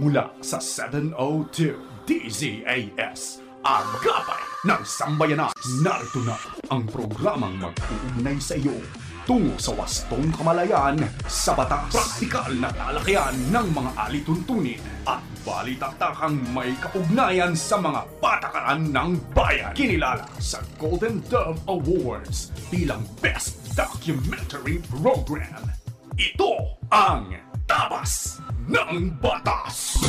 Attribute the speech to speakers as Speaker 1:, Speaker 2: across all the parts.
Speaker 1: mula sa 702 DZAS, Agapay ng Sambayanan. Narito na ang programang mag-uugnay sa iyo tungo sa wastong kamalayan sa batas, praktikal na talakayan ng mga alituntunin at balitaktakang may kaugnayan sa mga patakaran ng bayan. Kinilala sa Golden Dove Awards bilang Best Documentary Program. Ito ang Tabas ng Batas!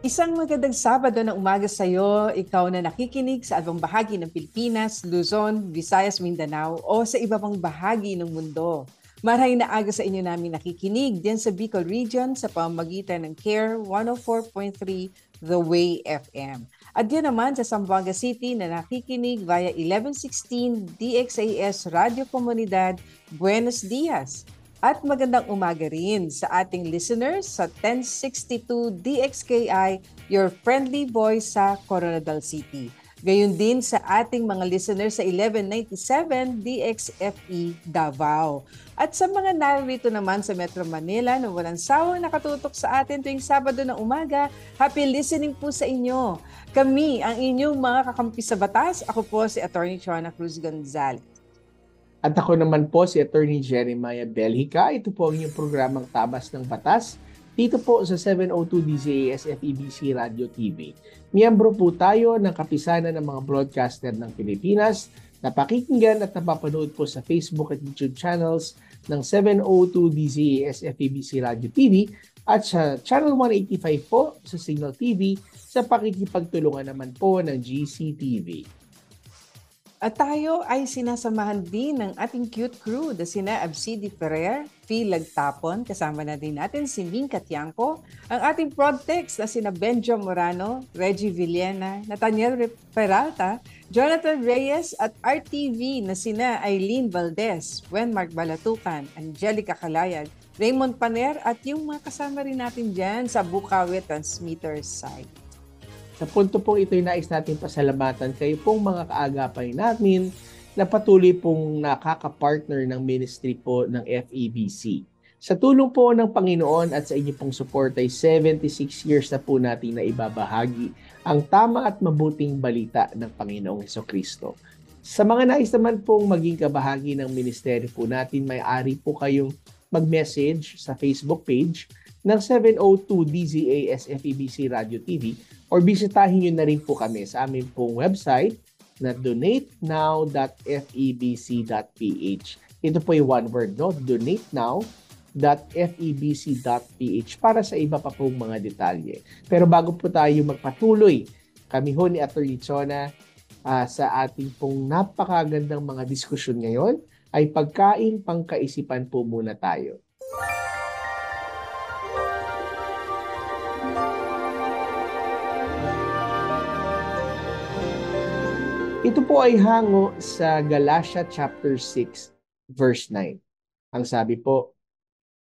Speaker 2: Isang magandang Sabado ng umaga sa iyo, ikaw na nakikinig sa ibang bahagi ng Pilipinas, Luzon, Visayas, Mindanao o sa iba pang bahagi ng mundo. Maraming aga sa inyo namin nakikinig diyan sa Bicol Region sa pamamagitan ng CARE 104.3 The Way FM. At diyan naman sa Zamboanga City na nakikinig via 1116 DXAS Radio Comunidad Buenos Dias. At magandang umaga rin sa ating listeners sa 1062 DXKI, your friendly voice sa Coronadal City. Gayon din sa ating mga listeners sa 1197 DXFE Davao. At sa mga narito naman sa Metro Manila na walang sawang nakatutok sa atin tuwing Sabado ng umaga, happy listening po sa inyo. Kami ang inyong mga kakampi sa batas. Ako po si Attorney Chona Cruz Gonzalez.
Speaker 3: At ako naman po si Attorney Jeremiah Belhica. Ito po ang inyong programang Tabas ng Batas dito po sa 702 DZAS FEBC Radio TV. Miyembro po tayo ng kapisanan ng mga broadcaster ng Pilipinas na pakikinggan at napapanood po sa Facebook at YouTube channels ng 702 DZAS FEBC Radio TV at sa Channel 185 po sa Signal TV sa pakikipagtulungan naman po ng GCTV.
Speaker 2: At tayo ay sinasamahan din ng ating cute crew na sina Absidi Ferrer, Phil Lagtapon, kasama na din natin si Ming Katiangco, ang ating Prodtex na sina Benjo Morano, Reggie Villena, Nathaniel Peralta, Jonathan Reyes at RTV na sina Eileen Valdez, Wenmark Balatucan, Angelica Calayag, Raymond Paner at yung mga kasama rin natin dyan sa Bukawi Transmitter site.
Speaker 3: Sa punto pong ito'y nais natin pasalamatan kayo pong mga kaagapay namin na patuloy pong nakaka-partner ng ministry po ng FEBC. Sa tulong po ng Panginoon at sa inyo pong support ay 76 years na po natin na ibabahagi ang tama at mabuting balita ng Panginoong Hesukristo. Sa mga nais naman pong maging kabahagi ng ministeryo po natin, may-ari po kayong mag-message sa Facebook page ng 702 DZAS FEBC Radio TV or bisitahin nyo na rin po kami sa aming pong website na donatenow.febc.ph. Ito po yung one word, no? donatenow.febc.ph para sa iba pa pong mga detalye. Pero bago po tayo magpatuloy, kami ho ni Atty. Chona sa ating pong napakagandang mga diskusyon ngayon ay pagkain pangkaisipan po muna tayo. Ito po ay hango sa Galatia chapter 6 verse 9. Ang sabi po,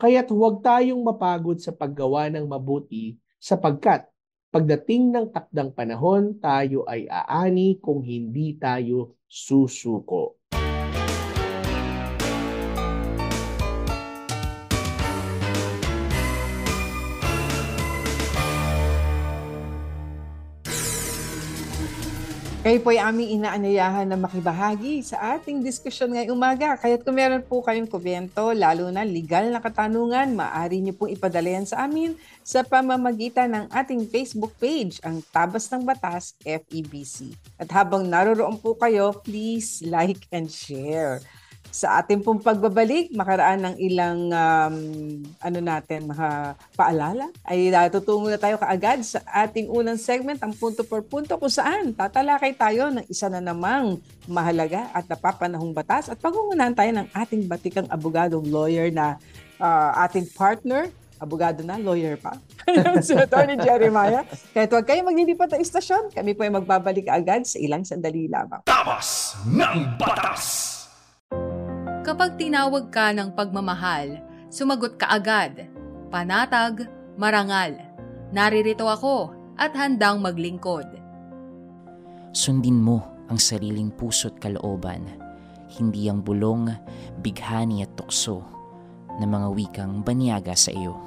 Speaker 3: kaya't huwag tayong mapagod sa paggawa ng mabuti sapagkat pagdating ng takdang panahon tayo ay aani kung hindi tayo susuko.
Speaker 2: Kayo po ay aming inaanyayahan na makibahagi sa ating diskusyon ngayong umaga. Kaya't kung meron po kayong komento, lalo na legal na katanungan, maaari niyo pong ipadala yan sa amin sa pamamagitan ng ating Facebook page, ang Tabas ng Batas FEBC. At habang naroroon po kayo, please like and share. Sa ating pong pagbabalik, makaraan ng ilang mga paalala, ay tutungo na tayo kaagad sa ating unang segment, ang punto por punto, kung saan tatalakay tayo ng isa na namang mahalaga at napapanahong batas at pag-uunahan tayo ng ating batikang abogadong lawyer na ating partner, abogado na, lawyer pa, si Atty. Jeremiah. Kahit huwag kayo maglilipat ng istasyon, kami po ay magbabalik agad sa ilang sandali lamang.
Speaker 1: Tabas ng Batas!
Speaker 4: Kapag tinawag ka ng pagmamahal, sumagot ka agad. Panatag, marangal. Naririto ako at handang maglingkod.
Speaker 5: Sundin mo ang sariling puso't kalooban. hindi ang bulong, bighani at tukso ng mga wikang banyaga sa iyo.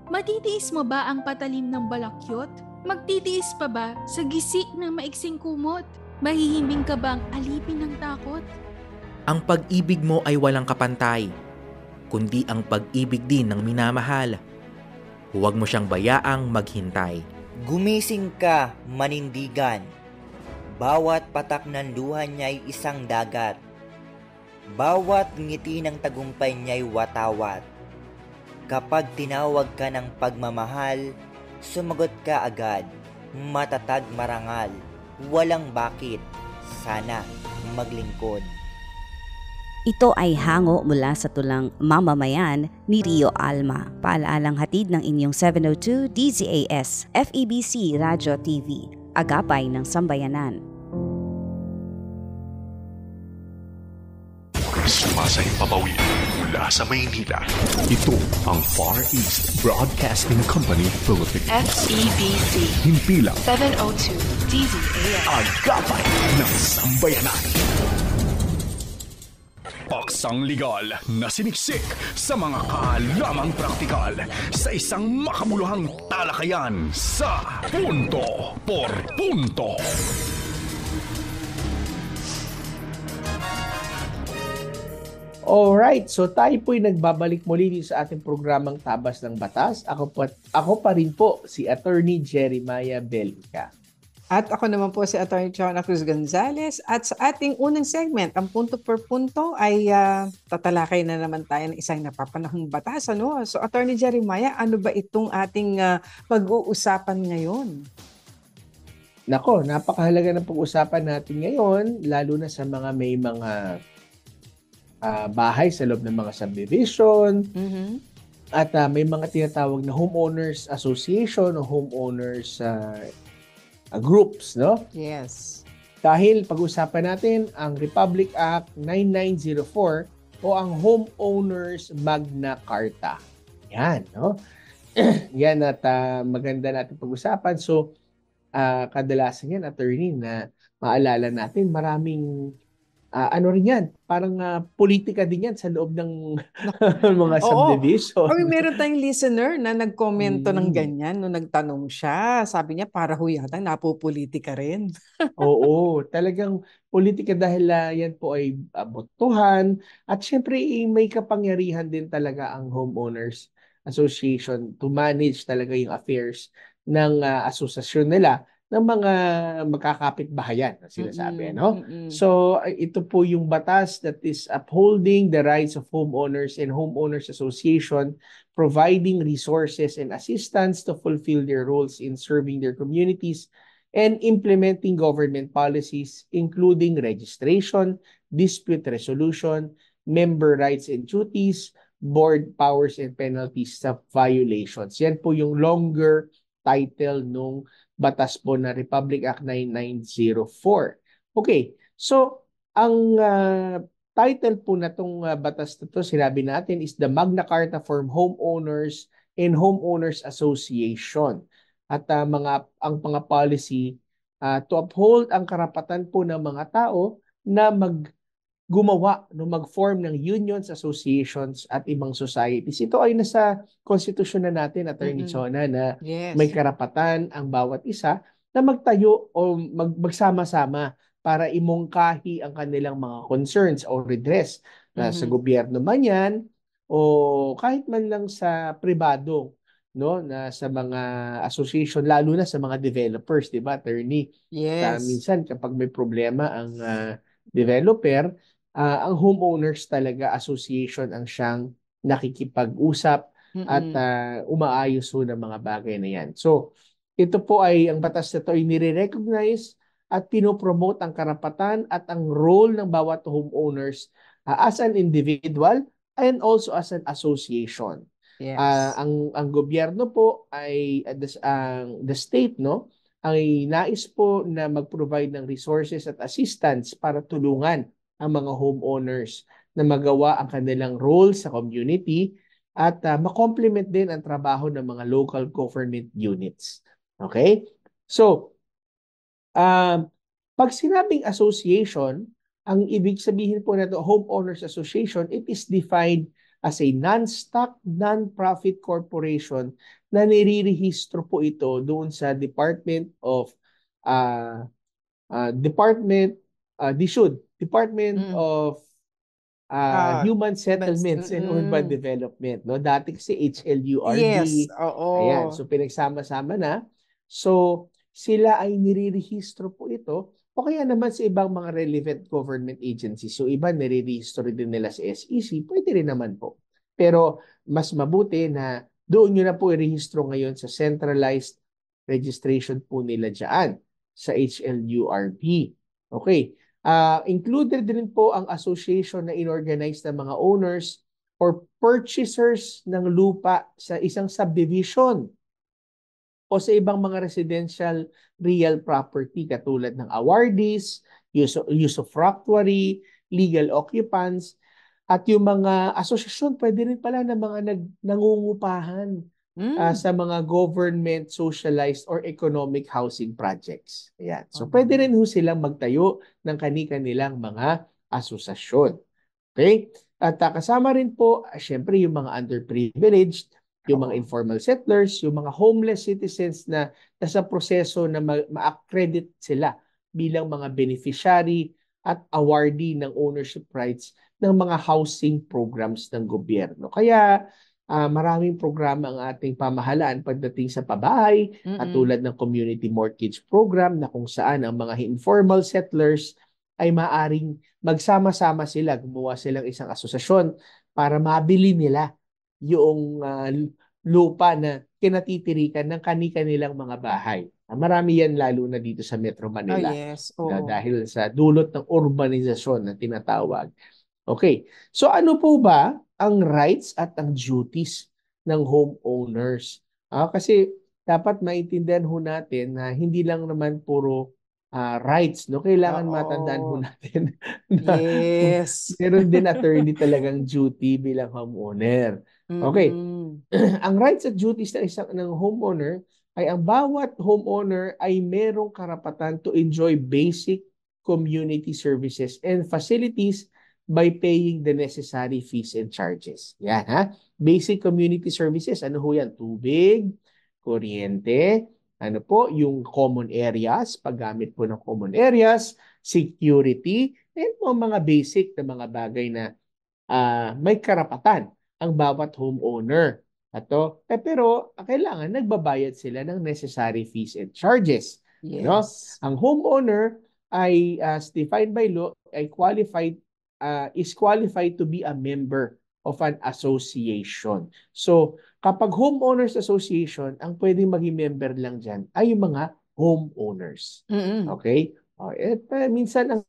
Speaker 6: Matitiis mo ba ang patalim ng balakyot? Magtitiis pa ba sa gisi ng maiksing kumot? Mahihimbing ka bang alipin ng takot?
Speaker 7: Ang pag-ibig mo ay walang kapantay, kundi ang pag-ibig din ng minamahal. Huwag mo siyang bayaang maghintay.
Speaker 8: Gumising ka, manindigan. Bawat patak ng luha niya'y isang dagat. Bawat ngiti ng tagumpay niya'y watawat. Kapag tinawag ka ng pagmamahal, sumagot ka agad. Matatag marangal, walang bakit. Sana maglingkod.
Speaker 9: Ito ay hango mula sa tulang Mamamayan ni Rio Alma. Paalalang hatid ng inyong 702 DZAS, FEBC Radio TV, Agapay ng Sambayanan.
Speaker 1: Sumasahimpapawid mula sa Maynila. Ito ang Far East Broadcasting Company Philippines.
Speaker 10: FEBC.
Speaker 1: Himpilang
Speaker 10: 702 DZAS.
Speaker 1: Agapay ng Sambayanan. Paksang legal na siniksik sa mga kaalamang praktikal sa isang makabuluhang talakayan sa Punto por Punto.
Speaker 3: Alright, so tayo po'y nagbabalik muli sa ating programang Tabas ng Batas. Ako pa rin po si Attorney Jeremiah Bellica.
Speaker 2: At ako naman po si Atty. Chona Cruz Gonzales. At sa ating unang segment, ang punto per punto, ay tatalakay na naman tayo ng isang napapanahong batas. Ano? So Atty. Jeremiah, ano ba itong ating pag-uusapan ngayon?
Speaker 3: Nako, napakahalaga ng pag-uusapan natin ngayon, lalo na sa mga may mga bahay sa loob ng mga subdivision. At may mga tinatawag na homeowners association o homeowners groups, no?
Speaker 2: Yes.
Speaker 3: Dahil pag-usapan natin ang Republic Act 9904 o ang Homeowners Magna Carta. Yan, no? Yan at maganda natin pag-usapan. So, kadalasan yan, attorney, na maalala natin, maraming ano rin yan, parang politika din yan sa loob ng mga subdivision.
Speaker 2: Oo. Meron tayong listener na nagkomento ng ganyan nung nagtanong siya. Sabi niya, para ho yata napopolitika rin.
Speaker 3: Oo, talagang politika dahil yan po ay botohan at syempre may kapangyarihan din talaga ang Homeowners Association to manage talaga yung affairs ng asosasyon nila ng mga magkakapit-bahayan na sinasabi, no? So, ito po yung batas that is upholding the rights of homeowners and homeowners association, providing resources and assistance to fulfill their roles in serving their communities and implementing government policies, including registration, dispute resolution, member rights and duties, board powers and penalties sa violations. Yan po yung longer title nung batas po na Republic Act 9904. Okay, so ang title po na itong batas na ito, sinabi natin, is the Magna Carta for Homeowners and Homeowners Association. At ang mga policy to uphold ang karapatan po ng mga tao na mag-form ng unions, associations at ibang societies. Ito ay nasa konstitusyon na natin, Attorney Chona, na may karapatan ang bawat isa na magtayo o magsama-sama para imungkahi ang kanilang mga concerns o redress na sa gobyerno man yan o kahit man lang sa pribado, no, na sa mga association, lalo na sa mga developers, di ba, Attorney?
Speaker 2: Yes.
Speaker 3: Minsan kapag may problema ang developer, ang homeowners talaga association ang siyang nakikipag-usap at umaayos ho ng mga bagay na yan. So, ito po ay, ang batas na ito ay nire-recognize at pinopromote ang karapatan at ang role ng bawat homeowners as an individual and also as an association.
Speaker 2: Yes.
Speaker 3: Ang gobyerno po ay, the state, no, ay nais po na mag-provide ng resources at assistance para tulungan ang mga homeowners na magawa ang kanilang role sa community at ma-complement din ang trabaho ng mga local government units. Okay? So, pag sinabing association, ang ibig sabihin po na ito, Homeowners Association, it is defined as a non-stock, non-profit corporation na nirerehistro po ito doon sa Department of Department of Human Settlements and Urban Development, no? Dati kasi HLURD.
Speaker 2: Yes, oo.
Speaker 3: Ayan, so pinagsama-sama na. So sila ay nirerehistro po ito o kaya naman sa ibang mga relevant government agencies. So iba nirerehistro din nila sa SEC, pwede rin naman po. Pero mas mabuti na doon nyo na po i-rehistro ngayon sa centralized registration po nila dyan sa HLURB. Okay. Included din po ang association na inorganize ng mga owners or purchasers ng lupa sa isang subdivision o sa ibang mga residential real property katulad ng awardees, usufructuary, legal occupants, at yung mga asosasyon pwede rin pala ng mga nangungupahan sa mga government socialized or economic housing projects. Ayan. So pwede rin ho silang magtayo ng kani-kanilang mga asosasyon. Okay? At kasama rin po, syempre, yung mga underprivileged, yung mga informal settlers, yung mga homeless citizens na nasa proseso na ma-accredit sila bilang mga beneficiary at awardee ng ownership rights ng mga housing programs ng gobyerno. Kaya maraming programa ang ating pamahalaan pagdating sa pabahay, katulad ng community mortgage program na kung saan ang mga informal settlers ay maaring magsama-sama sila, gumawa silang isang asosasyon para mabili nila yung lupa na kinatitirikan ng kani-kanilang mga bahay. Marami yan lalo na dito sa Metro Manila.
Speaker 2: Yes.
Speaker 3: Dahil sa dulot ng urbanizasyon na tinatawag. Okay. So ano po ba ang rights at ang duties ng homeowners? Kasi dapat maintindihan ho natin na hindi lang naman puro rights, no? Kailangan matandaan ho natin na meron din attorney talagang duty bilang homeowner. Okay. Ang rights at duties ng homeowner ay ang bawat homeowner ay merong karapatan to enjoy basic community services and facilities by paying the necessary fees and charges. Yan, ha? Basic community services, ano ho yan? Tubig, kuryente, ano po, yung common areas, paggamit po ng common areas, security, and mga basic na mga bagay na may karapatan ang bawat homeowner. Pero kailangan nagbabayad sila ng necessary fees and charges.
Speaker 2: Yes.
Speaker 3: No? Ang homeowner ay, as defined by law, ay is qualified to be a member of an association. So, kapag homeowners association, ang pwedeng maging member lang dyan ay yung mga homeowners. Okay? Minsan, ang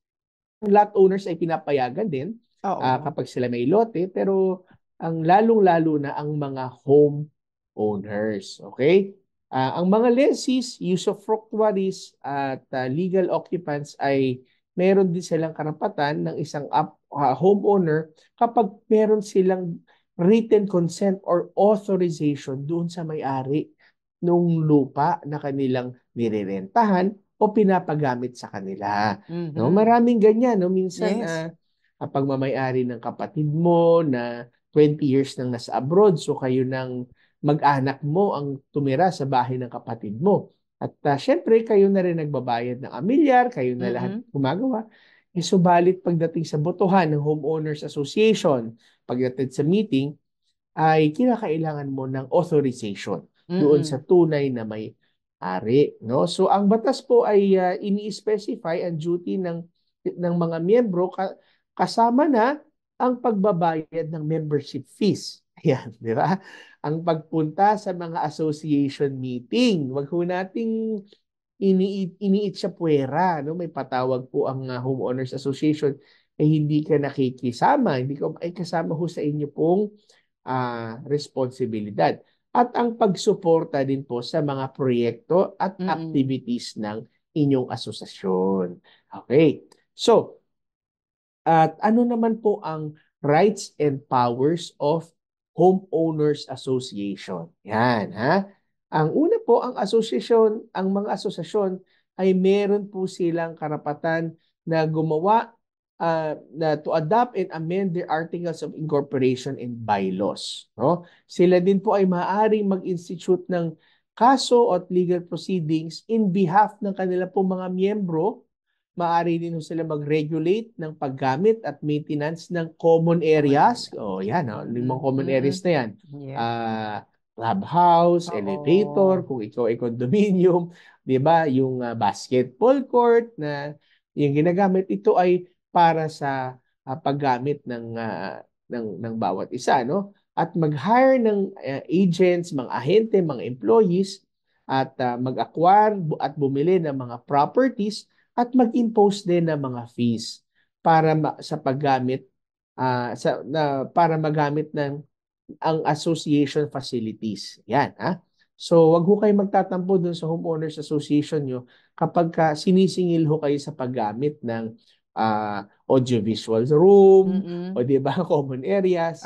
Speaker 3: lot owners ay pinapayagan din kapag sila may lote, pero ang lalong-lalo na ang mga homeowners. Okay? Ang mga lessees, usufructuaries, at legal occupants ay meron din silang karapatan ng isang homeowner kapag meron silang written consent or authorization doon sa may-ari ng lupa na kanilang nirerentahan o pinapagamit sa kanila. No? Maraming ganyan. No? Minsan, pagmamay-ari ng kapatid mo na 20 years nang nasa abroad, so kayo ng mag-anak mo ang tumira sa bahay ng kapatid mo. At syempre, kayo na rin nagbabayad ng amilyar, kayo na lahat gumagawa. Subalit pagdating sa botohan ng Homeowners Association, pagdating sa meeting, ay kinakailangan mo ng authorization doon sa tunay na may-ari. No? So ang batas po ay ini-specify ang duty ng mga miyembro kasama na ang pagbabayad ng membership fees. Ayan, di ba? Ang pagpunta sa mga association meeting. Wag ho nating iniit siya puwera. No? May patawag po ang Homeowners Association ay hindi ka nakikisama. Hindi ka ay kasama ho sa inyo pong responsibilidad. At ang pagsuporta din po sa mga proyekto at activities ng inyong asosasyon. Okay. So, at ano naman po ang rights and powers of Homeowners Association? Yan, ha? Ang una po, ang mga asosasyon ay meron po silang karapatan na gumawa to adopt and amend their articles of incorporation and bylaws. No? Sila din po ay maaaring mag-institute ng kaso at legal proceedings in behalf ng kanila po mga miyembro. Maaari din sila mag-regulate ng paggamit at maintenance ng common areas. Yan, 5 common areas na yan. Clubhouse, elevator, kung ikaw ay condominium, 'di ba? Yung basketball court na yung ginagamit, ito ay para sa paggamit ng bawat isa, no? At mag-hire ng agents, mga ahente, mga employees, at mag-acquire at bumili ng mga properties at mag-impose din ng mga fees para sa paggamit para magamit ng ang association facilities. Yan, So, wag ho kayo magtatampo dun sa homeowners association nyo kapag sinisingil ho kayo sa paggamit ng audiovisual room, o di ba, common areas.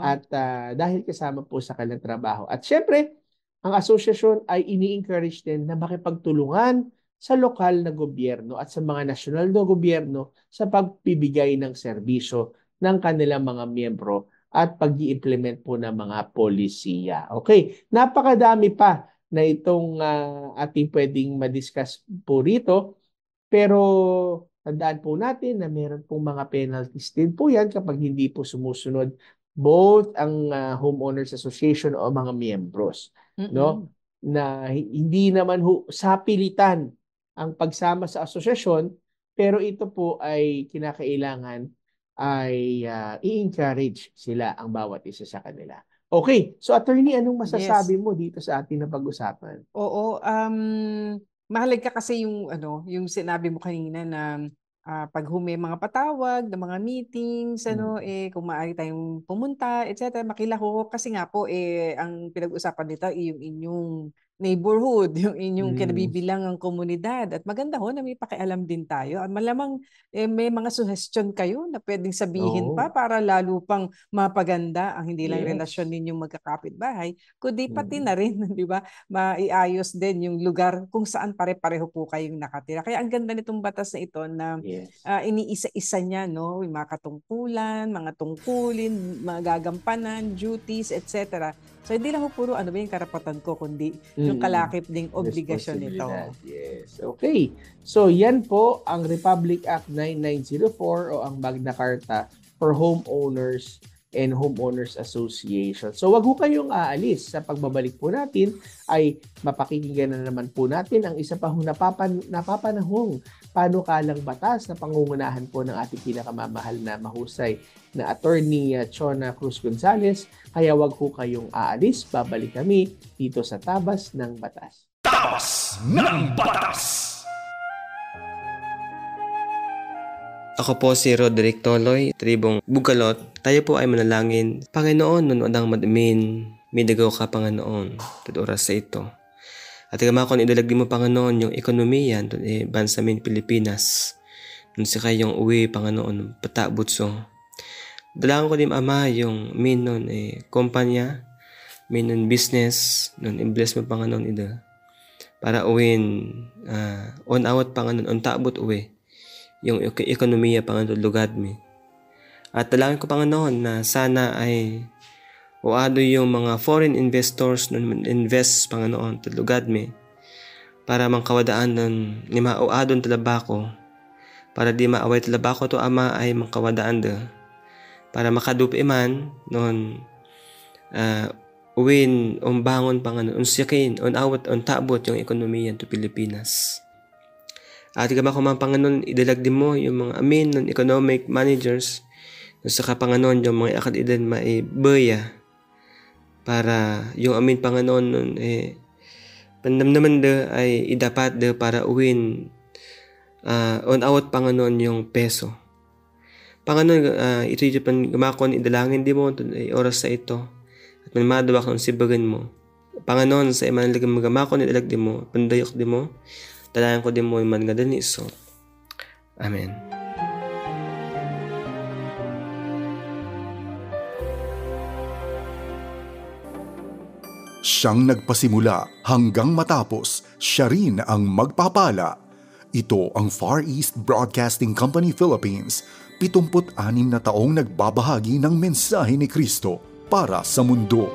Speaker 3: At dahil kasama po sa kanilang trabaho. At syempre, ang asosasyon ay ini-encourage din na makipagtulungan sa lokal na gobyerno at sa mga nasyonal na gobyerno sa pagbibigay ng serbisyo ng kanilang mga miyembro at pag-i-implement po ng mga polisiya. Okay, napakadami pa na itong ating pwedeng ma-discuss po rito, pero tandaan po natin na meron pong mga penalties din po yan kapag hindi po sumusunod both ang homeowners association o mga miyembros, no? Na hindi naman sa pilitan ang pagsama sa asosasyon, pero ito po ay kinakailangan ay i-encourage sila ang bawat isa sa kanila. Okay, so attorney, anong masasabi mo dito sa ating napag-usapan?
Speaker 2: Oo, mahalaga kasi yung sinabi mo kanina na pag may mga patawag, ng mga meetings, kung maaari tayong pumunta, etc. Makilahok kasi nga po ang pinag-usapan nito yung inyong neighborhood, yung inyong kinabibilangang komunidad. At maganda ho na may pakialam din tayo. At malamang may mga suggestion kayo na pwedeng sabihin pa para lalo pang mapaganda ang hindi lang relasyon ninyong magkakapitbahay, kundi pati na rin, di ba, maiayos din yung lugar kung saan pare-pareho po kayong nakatira. Kaya ang ganda nitong batas na ito na iniisa-isa niya, no, yung mga katungkulan, mga tungkulin, mga gagampanan, duties, etc. So, hindi lang puro yung karapatan ko, kundi yung kalakip ding obligasyon nito.
Speaker 3: Yes. Okay. So, yan po ang Republic Act 9904 o ang Magna Carta for Homeowners and Homeowners Association. So, wag ho kayong aalis. Sa pagbabalik po natin ay mapakikinggan na naman po natin ang isa pa napapanahong panukalang batas na pangungunahan po ng ating pinakamamahal na mahusay na Attorney Chona Cruz Gonzalez. Kaya wag ho kayong aalis. Babalik kami dito sa Tabas ng Batas.
Speaker 1: Tabas ng Batas!
Speaker 11: Ako po si Roderick Toloy, tribong Bugalot. Tayo po ay manalangin. Panginoon, nunodang madamin, midagaw ka, Panginoon, at oras sa ito. At ikamakon, idalagdi mo, Panginoon, yung ekonomiya doon bansa min Pilipinas. Doon si kayong uwi, Panginoon, patabutso. Dalangan ko din, Ama, yung minon kumpanya, minon business, doon i-bless mo, Panginoon, ito. Para uwin, on out, Panginoon, on tabot uwi. Yung ekonomiya, Panginoon, lugad mi. At dalangin ko, Panginoon, na sana ay uado yung mga foreign investors nun invest, Panginoon, lugad mi. Para mangkawadaan nun, ni mauadon talabako. Para di maaway talabako to, Ama, ay mangkawadaan da. Para makadupi man, nun, uwin, bangon, Panginoon, siyakin, awat, tabot yung ekonomiya to Pilipinas. At ikaw ko mga Panginoon, idalagdi mo yung mga amin ng economic managers sa Panginoon yung mga akad-idan maibaya para yung amin Panginoon nun pandamnaman da ay idapat da para uwin on out Panginoon yung peso. Panginoon, ito yung gumakon idalangin di mo oras sa ito at manmadawak ng sibagan mo. Panginoon, sa imanalagang magamakon idalagdi mo, pandayok di mo, dalangin ko din mo yung mangadan ni Iso. Amen.
Speaker 1: Siyang nagpasimula hanggang matapos, siya rin ang magpapala. Ito ang Far East Broadcasting Company Philippines, 76 na taong nagbabahagi ng mensahe ni Kristo para sa mundo.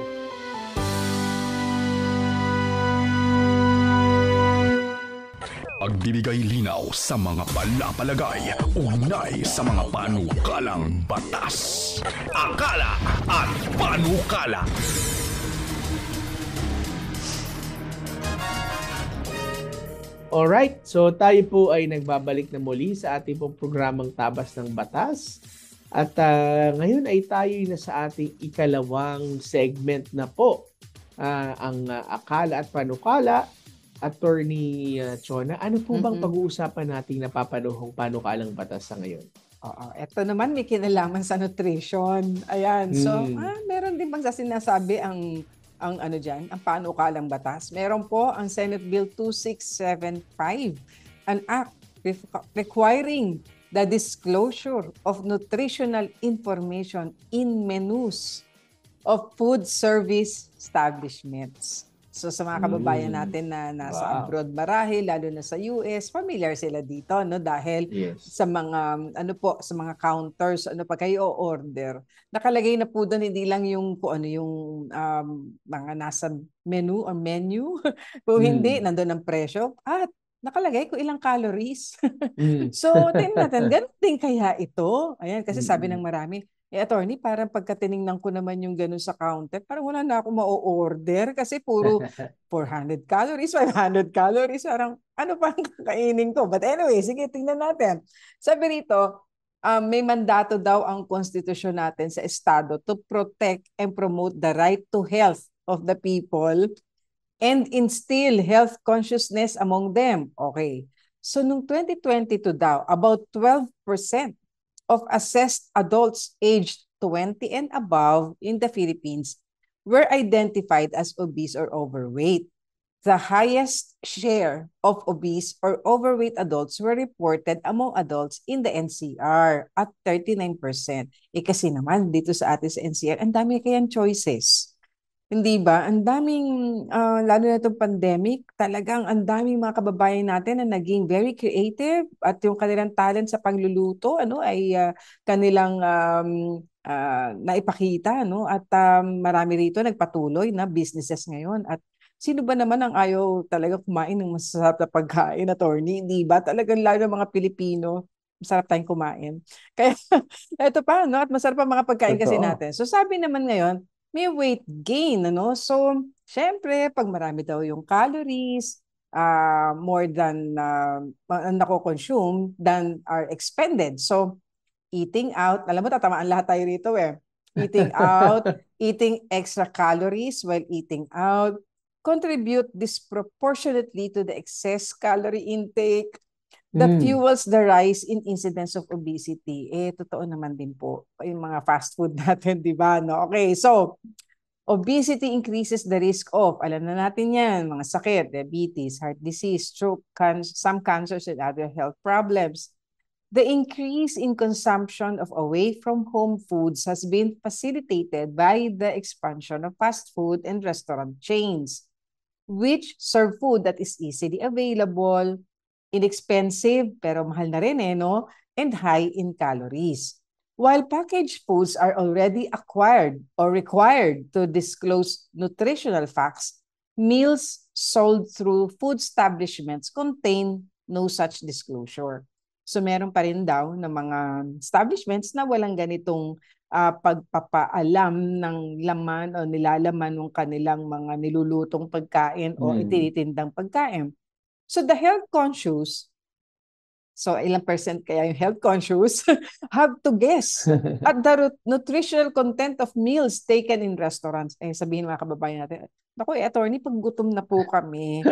Speaker 1: Pagbibigay linaw sa mga palapalagay, ugnay sa mga panukalang batas. Akala at panukala.
Speaker 3: Alright, so tayo po ay nagbabalik na muli sa ating pong programang Tabas ng Batas. At ngayon ay tayo na sa ating ikalawang segment na po. Ang Akala at Panukala. Attorney Chona, ano po bang pag-uusapan nating napapanuhong panukalang batas sa ngayon?
Speaker 2: Ito naman may kinalaman sa nutrition. Ayan, so meron din bang sinasabi ang ano diyan, ang panukalang batas? Meron po ang Senate Bill 2675, an act requiring the disclosure of nutritional information in menus of food service establishments. So sa mga kababayan natin na nasa abroad marahil, lalo na sa US, familiar sila dito, no, dahil sa mga sa mga counters, pag kayo order, nakalagay na po doon hindi lang yung mga nasa menu or menu, kung hindi nandoon ang presyo at nakalagay kung ilang calories. So tingnan natin, ganun din kaya ito. Ayan, kasi sabi ng marami, attorney, parang pagka tinignan ko naman yung ganun sa counter, parang wala na ako ma-order kasi puro 400 calories, 500 calories. Parang ano pa ang kakainin ko? But anyway, sige, tingnan natin. Sabi rito, may mandato daw ang konstitusyon natin sa Estado to protect and promote the right to health of the people and instill health consciousness among them. Okay. So, noong 2022 daw, about 12% of assessed adults aged 20 and above in the Philippines were identified as obese or overweight. The highest share of obese or overweight adults were reported among adults in the NCR at 39%. Kasi naman dito sa atin sa NCR, ang dami kayang choices. Hindi ba? Ang daming, lalo na itong pandemic, talagang ang daming mga kababayan natin na naging very creative at yung kanilang talent sa pagluluto ay kanilang naipakita. At marami rito nagpatuloy na businesses ngayon. At sino ba naman ang ayaw talaga kumain ng masasarap na pagkain, attorney? Hindi ba? Talagang lalo ng mga Pilipino, masarap tayong kumain. Kaya ito pa, at masarap pa mga pagkain kasi natin. So sabi naman ngayon, may weight gain, So, syempre, pag marami daw yung calories, more than nako-consume than are expended. So, eating out, alam mo, tatamaan lahat tayo rito Eating out, eating extra calories while eating out, contribute disproportionately to the excess calorie intake that fuels the rise in incidence of obesity. Totoo naman din po yung mga fast food natin, di ba? No? Okay, so obesity increases the risk of, alam na natin yan, mga sakit, diabetes, heart disease, stroke, some cancers and other health problems. The increase in consumption of away-from-home foods has been facilitated by the expansion of fast food and restaurant chains, which serve food that is easily available, inexpensive, pero mahal na rin and high in calories. While packaged foods are already acquired or required to disclose nutritional facts, meals sold through food establishments contain no such disclosure. So meron pa rin daw ng mga establishments na walang ganitong pagpapaalam ng laman o nilalaman ng kanilang mga nilulutong pagkain o itinitindang pagkain. So the health conscious, so ilang percent kaya yung health conscious, have to guess at the nutritional content of meals taken in restaurants. Sabihin mga kababayan natin, naku, attorney, pag gutom na po kami,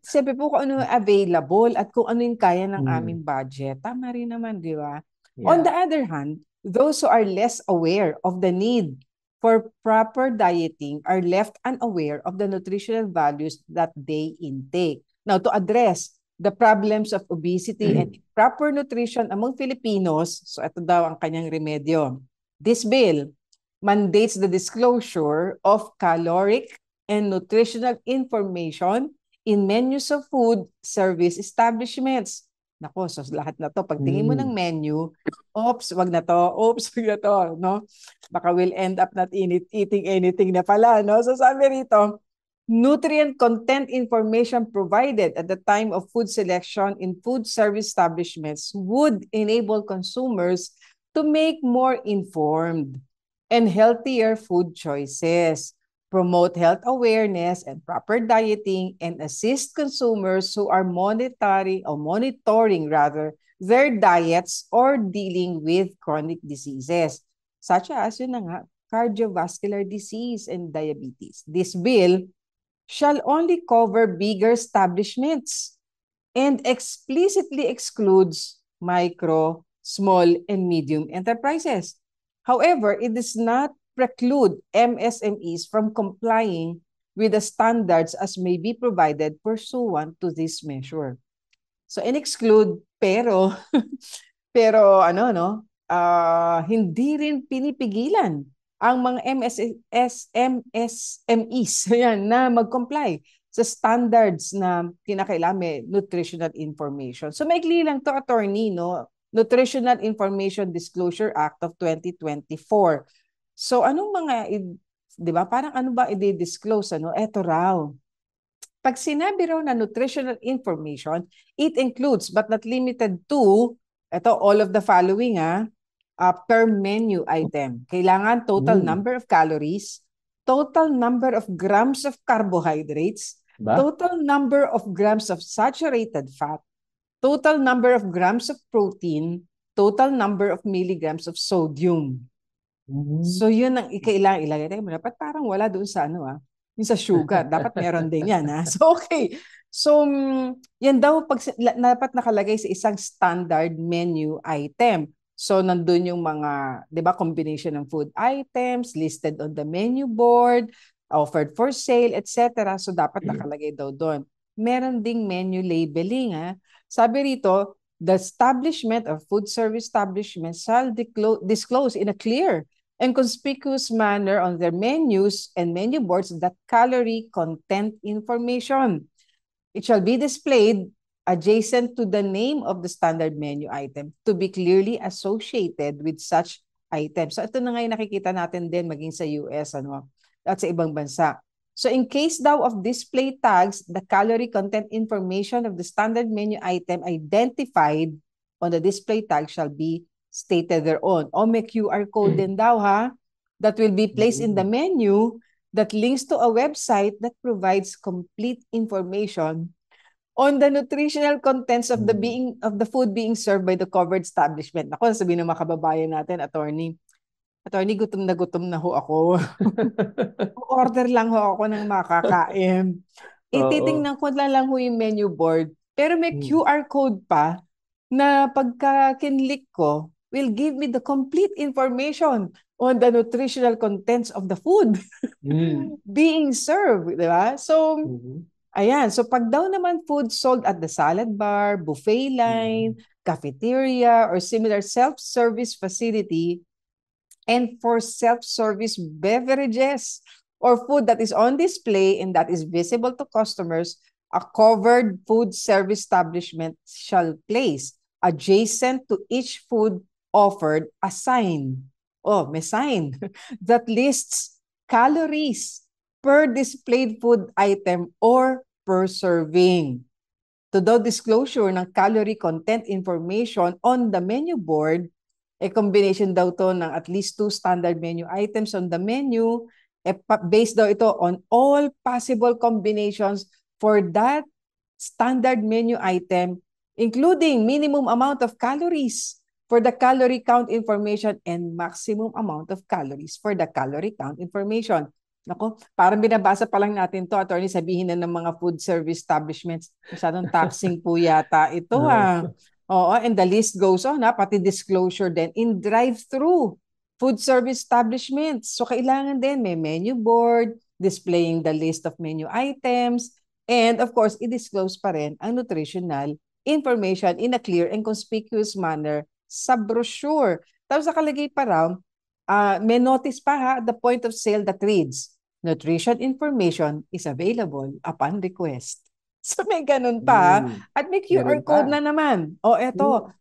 Speaker 2: sabi po kung ano available at kung ano yung kaya ng aming budget. Tama rin naman, di ba? Yeah. On the other hand, those who are less aware of the need for proper dieting are left unaware of the nutritional values that they intake. Now, to address the problems of obesity and proper nutrition among Filipinos, so ito daw ang kanyang remedyo. This bill mandates the disclosure of caloric and nutritional information in menus of food service establishments Nako, so lahat na to, pagtingin mo ng menu, oops, wag na to, oops, wag na to, no? Baka we'll end up not eating anything na pala, no? So sabi rito, nutrient content information provided at the time of food selection in food service establishments would enable consumers to make more informed and healthier food choices, promote health awareness and proper dieting, and assist consumers who are monitoring their diets or dealing with chronic diseases, such as yun na nga, cardiovascular disease and diabetes. This bill shall only cover bigger establishments and explicitly excludes micro, small, and medium enterprises. However, it does not preclude MSMEs from complying with the standards as may be provided pursuant to this measure. So, in-exclude, pero, pero ano, no? Hindi rin pinipigilan ang mga MSMEs yan, na mag-comply sa standards na kinakailangan may nutritional information. So, maikli lang to, attorney, no? Nutritional Information Disclosure Act of 2024. So, anong mga, di ba, parang ano ba i-disclose, ano? Eto raw. Pag sinabi raw na nutritional information, it includes but not limited to, eto, all of the following, per menu item. Kailangan total number of calories, total number of grams of carbohydrates, total number of grams of saturated fat, total number of grams of protein, total number of milligrams of sodium. So yun ang kailangan ilagay. Dapat parang wala doon sa ano yung sa sugar. Dapat meron din yan. So okay. So yan daw dapat nakalagay sa isang standard menu item. So nandun yung mga, 'di ba, combination ng food items listed on the menu board, offered for sale, etc. So dapat nakalagay daw doon. Meron ding menu labeling. Sabi rito, the establishment or food service establishment shall disclose in a clear and conspicuous manner on their menus and menu boards the calorie content information. It shall be displayed adjacent to the name of the standard menu item to be clearly associated with such items. So ito na nga yung nakikita natin din maging sa US at sa ibang bansa. So in case daw of display tags, the calorie content information of the standard menu item identified on the display tag shall be stated thereon. O may QR code din daw that will be placed in the menu that links to a website that provides complete information on the nutritional contents of the food being served by the covered establishment. Ako, sabihin ng mga kababayan natin, attorney, gutom na ho ako. Order lang ho ako ng makakain. Ititingnan ko lang ho yung menu board. Pero may QR code pa na pagka kinlik ko, will give me the complete information on the nutritional contents of the food being served. Diba? So, ayan. So, pag daw naman food sold at the salad bar, buffet line, cafeteria, or similar self-service facility, and for self-service beverages or food that is on display and that is visible to customers, a covered food service establishment shall place adjacent to each food offered a sign. Oh, may sign that lists calories per displayed food item or per serving. To the disclosure ng calorie content information on the menu board, a combination daw to ng at least 2 standard menu items on the menu, based daw ito on all possible combinations for that standard menu item, including minimum amount of calories for the calorie count information and maximum amount of calories for the calorie count information. Nako, parang binabasa pa lang natin to, attorney, sabihin na ng mga food service establishments, masyadong taxing po yata ito Oo, and the list goes on, pati disclosure din in drive-thru food service establishments. So kailangan din may menu board displaying the list of menu items, and of course, i-disclose pa rin ang nutritional information in a clear and conspicuous manner sa brochure. Tapos nakalagay pa raw, may notice pa at the point of sale that reads, nutrition information is available upon request. So may ganun pa. At may QR code na naman. O eto,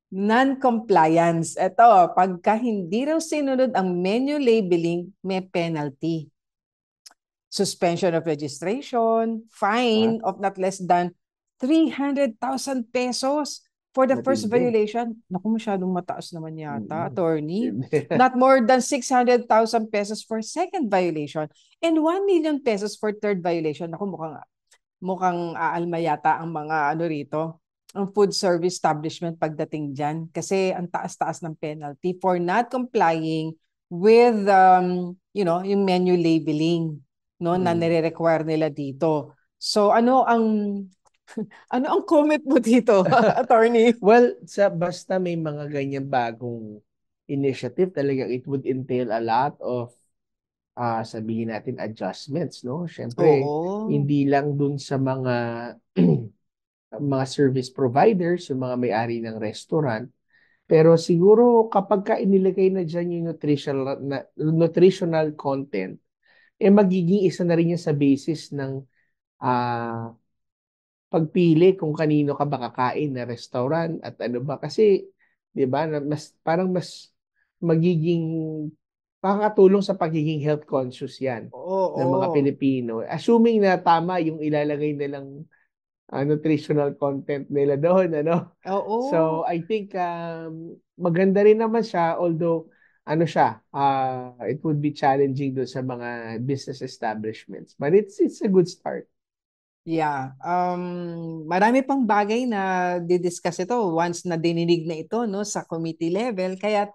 Speaker 2: non-compliance. Ito, pagka hindi raw sinunod ang menu labeling, may penalty. Suspension of registration, fine of not less than 300,000 pesos for the first violation. Naku, masyadong mataas naman yata, attorney. Not more than 600,000 pesos for second violation and 1 million pesos for third violation. Naku, mukhang aalma yata ang mga rito, ang food service establishment pagdating dyan. Kasi ang taas-taas ng penalty for not complying with, yung menu labeling, no, na nire-require nila dito. So ano ang comment mo dito, attorney?
Speaker 3: Well, basta may mga ganyan bagong initiative, talagang it would entail a lot of sabihin natin adjustments, no? Syempre, hindi lang dun sa mga mga service providers, yung mga may-ari ng restaurant, pero siguro kapag ka inilagay na dyan yung nutritional content, magiging isa na rin yan sa basis ng pagpili kung kanino ka ba kakain na restaurant at ano ba. Kasi, di ba, parang mas magiging makakatulong sa pagiging health conscious yan ng mga Pilipino. Assuming na tama yung ilalagay nilang nutritional content nila doon, ano? So, I think maganda rin naman siya, although it would be challenging doon sa mga business establishments. But it's a good start.
Speaker 2: Yeah. Marami pang bagay na didiscuss ito once na dininig na ito, no, sa committee level. Kaya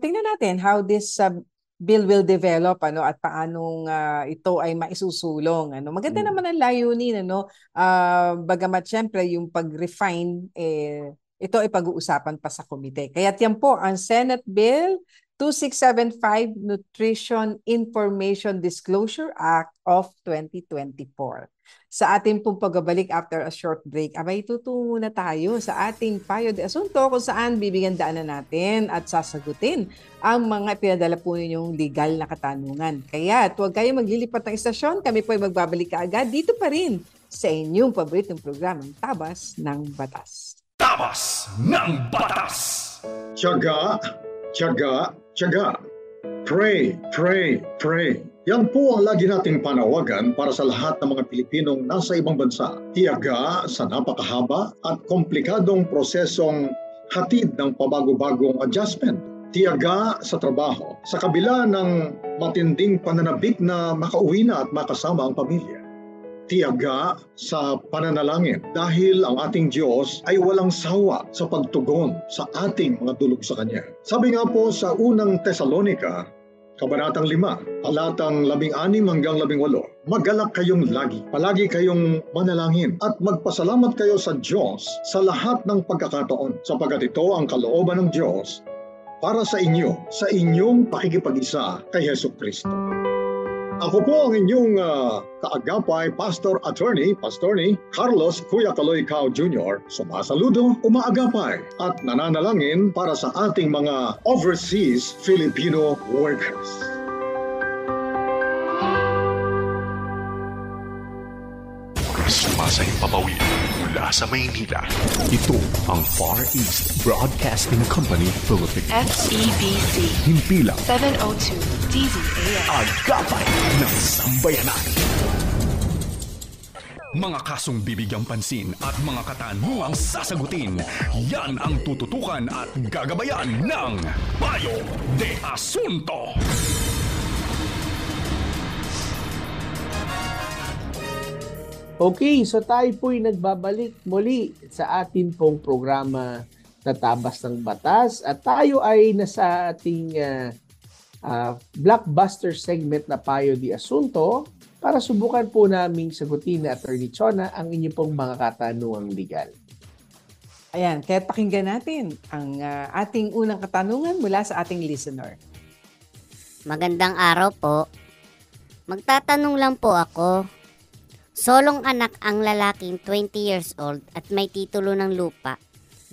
Speaker 2: tingnan natin how this bill will develop, at paanong ito ay maisusulong. Maganda naman ang layunin, bagamat syempre yung pag-refine, ito ay pag-uusapan pa sa komite. Kaya yan po ang Senate Bill 2675 Nutrition Information Disclosure Act of 2024. Sa ating pong pagbabalik after a short break, tutungo na tayo sa ating payo de asunto kung saan bibigyan daanan natin at sasagutin ang mga pinadala po ninyong legal na katanungan. Kaya huwag kayo maglilipat ng istasyon, kami po ay magbabalik kaagad dito pa rin sa inyong paboritong programang Tabas ng Batas.
Speaker 1: Tabas ng Batas!
Speaker 12: Tiyaga, tiyaga, tiyaga. Pray, pray, pray. Yan po ang lagi nating panawagan para sa lahat ng mga Pilipinong nasa ibang bansa. Tiyaga sa napakahaba at komplikadong prosesong hatid ng pabago-bagong adjustment. Tiyaga sa trabaho sa kabila ng matinding pananabik na makauwi na at makasama ang pamilya. Tiyaga sa pananalangin dahil ang ating Diyos ay walang sawa sa pagtugon sa ating mga dulog sa Kanya. Sabi nga po sa unang Tesalonica, Kabanatang 5, talatang 16 hanggang 18, magalak kayong lagi, palagi kayong manalangin at magpasalamat kayo sa Diyos sa lahat ng pagkakataon, sapagkat ito ang kalooban ng Diyos para sa inyo, sa inyong pakikipag-isa kay Jesucristo. Ako po ang inyong kaagapay, Pastor Attorney Carlos Kuya Kaloy Cao Jr. Sumasaludo, umaagapay at nananalangin para sa ating mga overseas Filipino workers.
Speaker 1: Sumasayang papawid mula sa Maynila. Ito ang Far East Broadcasting Company Philippines.
Speaker 10: FEBC.
Speaker 1: Himpilang
Speaker 10: 702 DZAS.
Speaker 1: Agapay ng Sambayanan. Mga kasong bibigyang pansin at mga katanungang sasagutin, yan ang tututukan at gagabayan ng Payo de Asunto.
Speaker 3: Okay, so tayo po'y nagbabalik muli sa atin pong programa na Tabas ng Batas at tayo ay nasa ating blockbuster segment na Payo de Asunto para subukan po naming sagutin na Attorney Chona ang inyong pong mga katanungang legal.
Speaker 2: Ayan, kaya pakinggan natin ang ating unang katanungan mula sa ating listener.
Speaker 13: Magandang araw po. Magtatanong lang po ako. Solong anak ang lalaking 20 years old at may titulo ng lupa.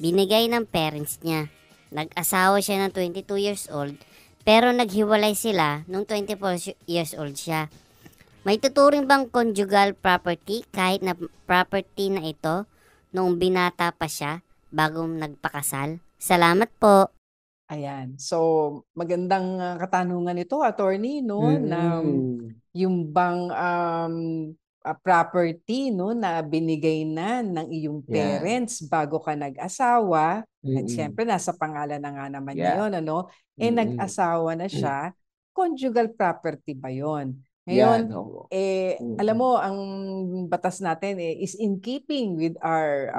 Speaker 13: Binigay ng parents niya. Nag-asawa siya ng 22 years old pero naghiwalay sila nung 24 years old siya. May tuturing bang conjugal property kahit na property na ito noong binata pa siya bago nagpakasal? Salamat po.
Speaker 2: Ayan. So, magandang katanungan ito, attorney, no, na yung bang property, no, na binigay na ng iyong parents bago ka nag-asawa, at siyempre nasa pangalan na nga naman niya yun, ano, nag-asawa na siya, conjugal property ba yun? Ngayon, alam mo, ang batas natin is in keeping with our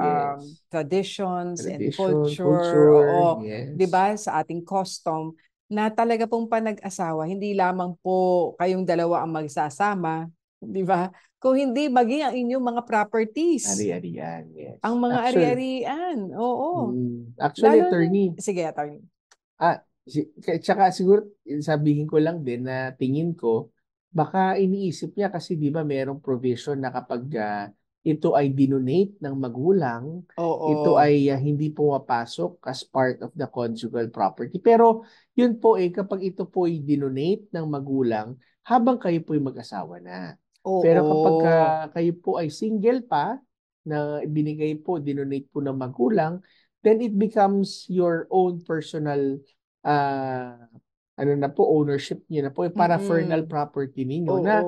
Speaker 2: traditions and culture. Oo,
Speaker 3: yes.
Speaker 2: 'di ba? Sa ating custom na talaga pong panag-asawa, hindi lamang po kayong dalawa ang magsasama, 'di ba? Kung hindi maging ang inyong mga properties.
Speaker 3: Ari-arian, yes.
Speaker 2: Ang mga ari-arian, oo.
Speaker 3: Actually,
Speaker 2: Lalo
Speaker 3: attorney.
Speaker 2: Sige, attorney.
Speaker 3: Tsaka siguro sabihin ko lang din na tingin ko, baka iniisip niya kasi di ba merong provision na kapag ito ay dinonate ng magulang, ito ay hindi pumapasok as part of the conjugal property. Pero yun po kapag ito po ay dinonate ng magulang, habang kayo po ay mag-asawa na. Pero kapag kayo po ay single pa, na binigay po, dinonate po ng magulang, then it becomes your own personal ownership niyo na po, paraphernal property ninyo na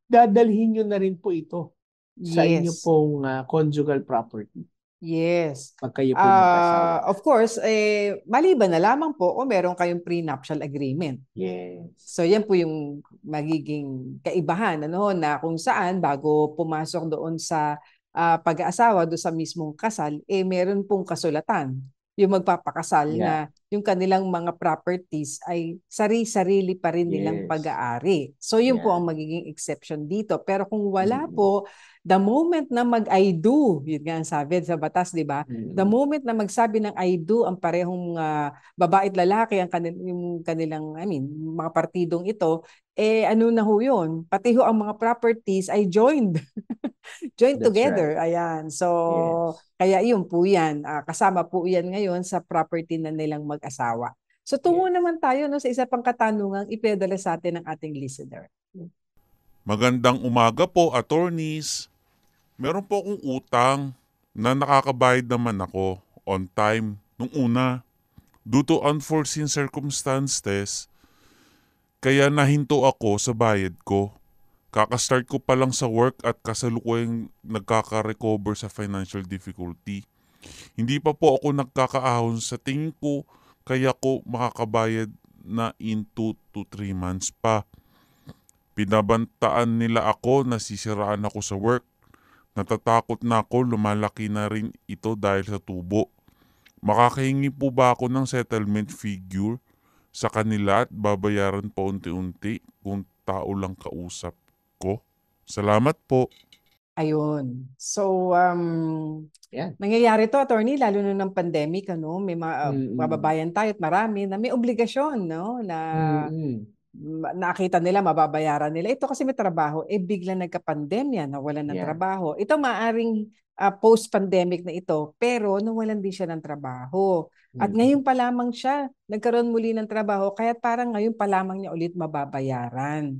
Speaker 3: dadalhin nyo na rin po ito sa inyo pong conjugal property.
Speaker 2: Yes.
Speaker 3: Pag kayo po mag-asawa.
Speaker 2: Of course, maliban na lamang po kung meron kayong prenuptial agreement.
Speaker 3: Yes.
Speaker 2: So yan po yung magiging kaibahan, ano, na kung saan bago pumasok doon sa pag-aasawa, doon sa mismong kasal, meron pong kasulatan yung magpapakasal na yung kanilang mga properties ay sarili-sarili pa rin nilang pag-aari. So yun po ang magiging exception dito. Pero kung wala po, the moment na mag-I do, yun nga ang sabi sa batas, di ba? The moment na magsabi ng I do ang parehong babae at lalaki, yung kanilang, mga partidong ito, ano na ho yun? Pati ho ang mga properties ay joined. Joined together. Right. Ayan. So, kaya yun po yan. Kasama po yan ngayon sa property na nilang mag-asawa. So, tungo naman tayo sa isa pang katanungang ipedala sa atin ng ating listener.
Speaker 14: Magandang umaga po, attorneys. Meron po akong utang na nakakabayad naman ako on time nung una. Due to unforeseen circumstances, kaya nahinto ako sa bayad ko. Kaka-start ko pa lang sa work at kasalukuyang nagkaka-recover sa financial difficulty. Hindi pa po ako nagkakaahon sa tingin ko, kaya ko makakabayad na in 2 to 3 months pa. Pinabantaan nila ako na sisiraan ako sa work. Natatakot na ako, lumalaki na rin ito dahil sa tubo. Makakahingi po ba ako ng settlement figure sa kanila at babayaran pa unti-unti kung tao lang kausap ko? Salamat po.
Speaker 2: Ayun. So, nangyayari to, attorney, lalo na ng pandemic, ano, may mababayan tayo at marami na may obligasyon, no, na nakita nila, mababayaran nila. Ito kasi may trabaho, bigla nagka-pandemya, nawalan ng trabaho. Ito maaring post-pandemic na ito, pero nawalan din siya ng trabaho. At ngayon pa lamang siya, nagkaroon muli ng trabaho, kaya parang ngayon pa lamang niya ulit mababayaran.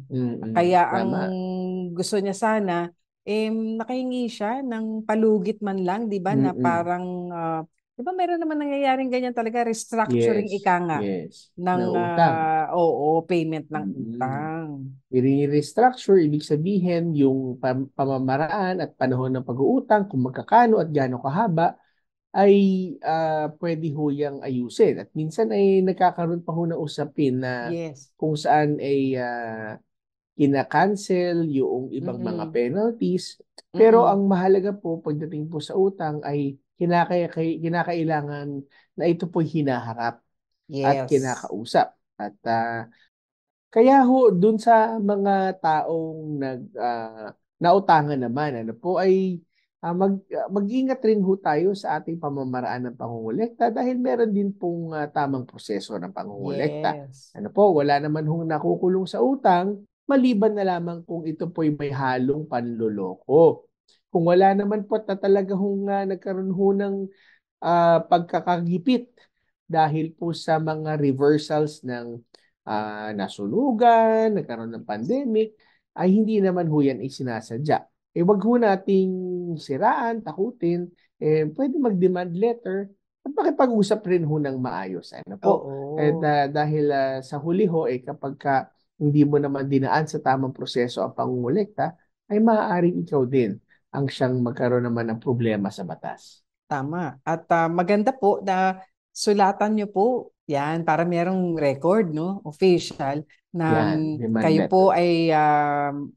Speaker 2: Kaya ang gusto niya sana, nakahingi siya ng palugit man lang, di ba, na parang, di ba meron naman nangyayaring ganyan talaga, restructuring nga ng payment ng utang.
Speaker 3: I-restructure, ibig sabihin yung pamamaraan at panahon ng pag-uutang, kung magkakano at gaano kahaba, ay pwede ho yang ayusin. At minsan ay nagkakaroon pa ho ng usapin na kung saan ay kina-cancel yung ibang mga penalties. Pero ang mahalaga po pagdating po sa utang ay kinakailangan na ito po hinaharap at kinakausap. At kaya ho dun sa mga taong nautangan naman, ano po ay mag-ingat rin ho tayo sa ating pamamaraan ng pangungulekta dahil meron din pong tamang proseso ng pangungulekta. Ano po, wala naman hong nakukulong sa utang, maliban na lamang kung ito po'y may halong panloloko. Kung wala naman po na talaga nagkaroon ho ng pagkakagipit dahil po sa mga reversals ng nasunugan, nagkaroon ng pandemic, ay hindi naman ho yan sinasadya. Wag ho nating siraan, takutin, pwede mag-demand letter at makipag-usap rin ho ng maayos. Ano po?
Speaker 2: Oo.
Speaker 3: Dahil sa huli ho, kapag hindi mo naman dinaan sa tamang proseso ang pangungulekta, ay maaaring ikaw din ang siyang magkaroon naman ng problema sa batas.
Speaker 2: Tama. At maganda po na sulatan nyo po yan para merong record, no? Official na
Speaker 3: Yan, demand
Speaker 2: kayo
Speaker 3: letter.
Speaker 2: po ay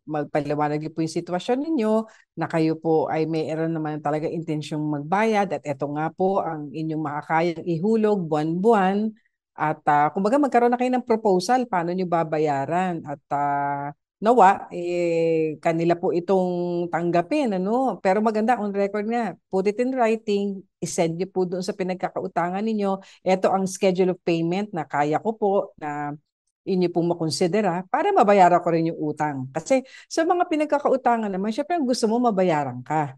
Speaker 2: magpaliwanag niyo po yung sitwasyon ninyo, na kayo po ay mayroon naman talaga intensyong magbayad at eto nga po ang inyong makakayang ihulog buwan-buwan. At kumbaga magkaroon na kayo ng proposal paano nyo babayaran at nawa, kanila po itong tanggapin, ano? Pero maganda, on record nga, put it in writing, isend niyo po doon sa pinagkakautangan ninyo, ito ang schedule of payment na kaya ko po na inyo pong makonsidera para mabayaran ko rin yung utang. Kasi sa mga pinagkakautangan naman, syempre ang gusto mo mabayaran ka.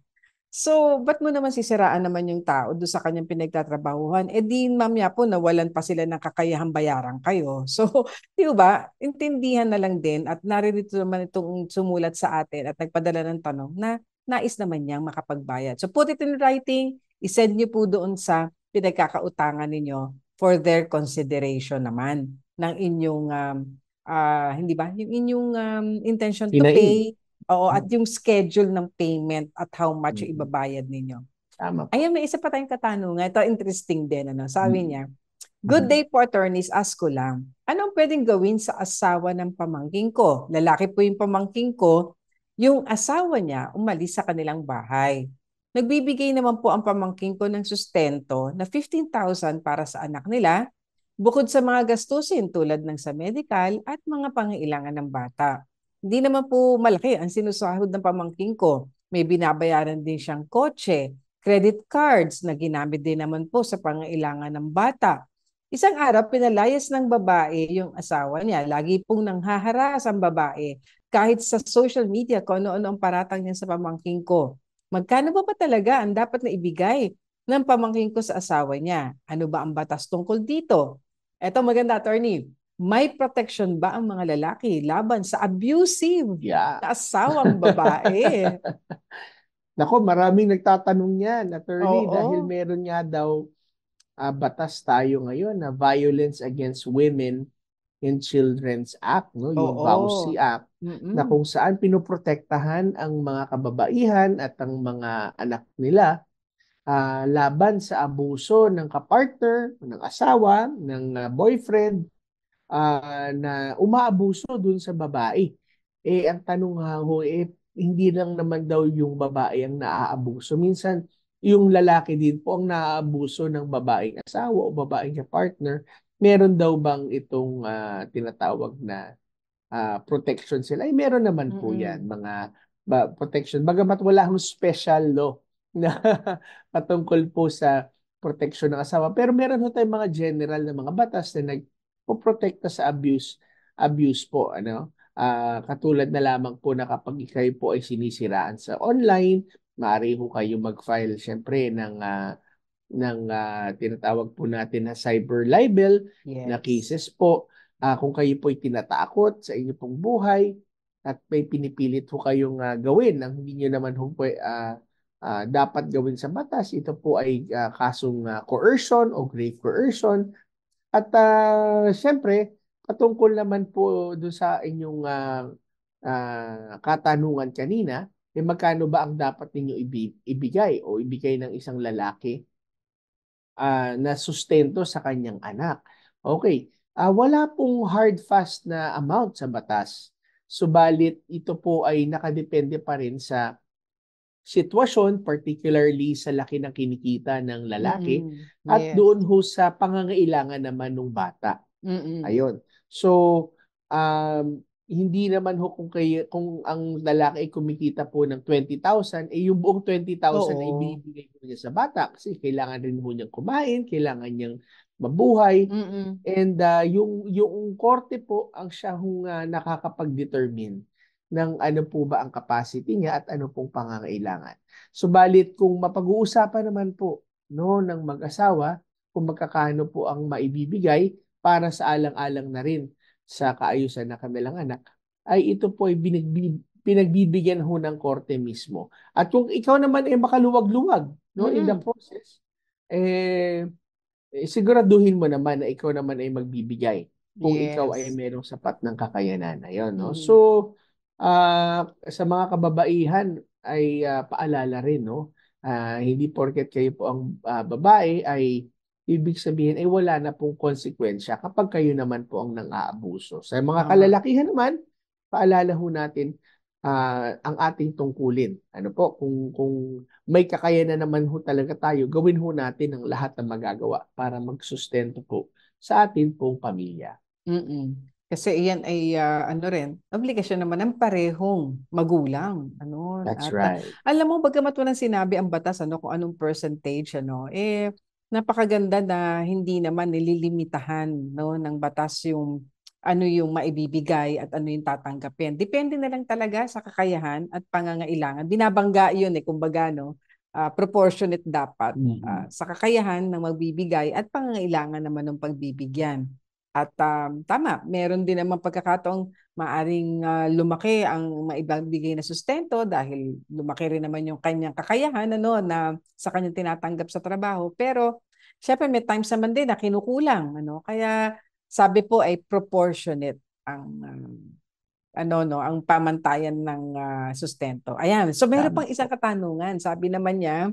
Speaker 2: So, ba't mo naman sisiraan naman yung tao doon sa kanyang pinagtatrabahuhan? Eh di mamaya po nawalan pa sila ng kakayahang bayaran kayo. So, di ba, intindihan na lang din at naririto naman itong sumulat sa atin at nagpadala ng tanong na nais naman niyang makapagbayad. So, put it in writing, isend niyo po doon sa pinagkakautangan ninyo for their consideration naman ng inyong, hindi ba, yung inyong intention to pay. Oo, at yung schedule ng payment at how much yung ibabayad ninyo.
Speaker 3: Tama po.
Speaker 2: Ayan, may isa pa tayong katanungan. Ito interesting din. Ano? Sabi niya, good day po attorneys, ask ko lang. Anong pwedeng gawin sa asawa ng pamangking ko? Lalaki po yung pamangking ko. Yung asawa niya umalis sa kanilang bahay. Nagbibigay naman po ang pamangking ko ng sustento na 15,000 para sa anak nila, bukod sa mga gastusin tulad ng sa medical at mga pangailangan ng bata. Hindi naman po malaki ang sinusahod ng pamangking ko. May binabayaran din siyang kotse, credit cards na ginamit din naman po sa pangailangan ng bata. Isang araw, pinalayas ng babae yung asawa niya. Lagi pong nanghaharas ang babae. Kahit sa social media, kung ano-ano ang paratang niya sa pamangking ko. Magkano ba talaga ang dapat na ibigay ng pamangking ko sa asawa niya? Ano ba ang batas tungkol dito? Eto maganda, attorney. May protection ba ang mga lalaki laban sa abusive na asawang babae?
Speaker 3: Nako, maraming nagtatanong yan, attorney,
Speaker 2: Oo.
Speaker 3: dahil meron nga daw batas tayo ngayon na Violence Against Women and Children's Act, no? Yung
Speaker 2: Oo.
Speaker 3: VAUSI Act, na
Speaker 2: Mm-mm.
Speaker 3: kung saan pinoprotektahan ang mga kababaihan at ang mga anak nila laban sa abuso ng kapartner, ng asawa, ng boyfriend, na umaabuso dun sa babae. Ang tanong nga ho, hindi lang naman daw yung babae ang naaabuso. Minsan, yung lalaki din po ang naaabuso ng babaeng asawa o babaeng partner. Meron daw bang itong tinatawag na protection sila? Meron naman po yan, mga protection. Bagamat wala hong special law na patungkol po sa protection ng asawa. Pero meron ho tayong mga general na mga batas na nagpoprotekta sa abuse po, ano? Katulad na lamang po na kapag kayo po ay sinisiraan sa online, maaari ho kayo mag-file syempre ng tinatawag po natin na cyber libel na cases po. Kung kayo po ay tinatakot sa inyo pong buhay at may pinipilit ho kayong gawin ang hindi nyo naman ho po dapat gawin sa batas, ito po ay kasong coercion o grave coercion. At syempre, patungkol naman po doon sa inyong katanungan kanina, magkano ba ang dapat ninyo ibigay o ibigay ng isang lalaki na sustento sa kanyang anak? Okay, wala pong hard fast na amount sa batas. Subalit ito po ay nakadepende pa rin sa sitwasyon, particularly sa laki ng kinikita ng lalaki at doon ho sa pangangailangan naman ng bata. Ayun. So, hindi naman ho kung ang lalaki ay kumikita po ng 20,000, yung buong 20,000 ay binibigay ko niya sa bata kasi kailangan rin ho niyang kumain, kailangan niyang mabuhay. And yung korte po ang siya hong nakakapag-determine ng ano po ba ang capacity niya at ano pong pangangailangan. Subalit kung mapag-uusapan naman po ng mag-asawa kung magkakano po ang maibibigay para sa alang-alang na rin sa kaayusan ng kanilang anak, ay ito po ay pinagbibigyan ho ng korte mismo. At kung ikaw naman ay makaluwag-luwag, no, in the process, siguraduhin mo naman na ikaw naman ay magbibigay kung ikaw ay
Speaker 2: Yes.
Speaker 3: merong sapat ng kakayanan na yun, no?
Speaker 2: Mm.
Speaker 3: So, sa mga kababaihan ay paalala rin, no? Hindi porket kayo po ang babae ay ibig sabihin ay wala na pong konsekwensya kapag kayo naman po ang nang-aabuso. Sa mga
Speaker 2: Tama.
Speaker 3: kalalakihan naman, paalala ho natin ang ating tungkulin. Ano po, kung may kakayanan naman ho talaga tayo, gawin ho natin ang lahat na magagawa para magsustento po sa atin pong pamilya.
Speaker 2: Kasi iyan ay ano rin, obligasyon naman ng parehong magulang, ano?
Speaker 3: That's
Speaker 2: At
Speaker 3: right.
Speaker 2: alam mo, bagamat walang sinabi ang batas, ano, kung anong percentage, ano, napakaganda na hindi naman nililimitahan, no, ng batas yung ano yung maibibigay at ano yung tatanggapin. Depende na lang talaga sa kakayahan at pangangailangan. Binabangga yun kumbaga, no, proportionate dapat sa kakayahan ng magbibigay at pangangailangan naman ng pagbibigyan. At tama, meron din naman pagkakataong maaring lumaki ang maibibigay na sustento dahil lumaki rin naman yung kanyang kakayahan, ano, na sa kanyang tinatanggap sa trabaho. Pero syempre may times naman din na kinukulang, ano. Kaya sabi po ay proportionate ang ang pamantayan ng sustento. Ayan. So meron pang isang katanungan. Sabi naman niya,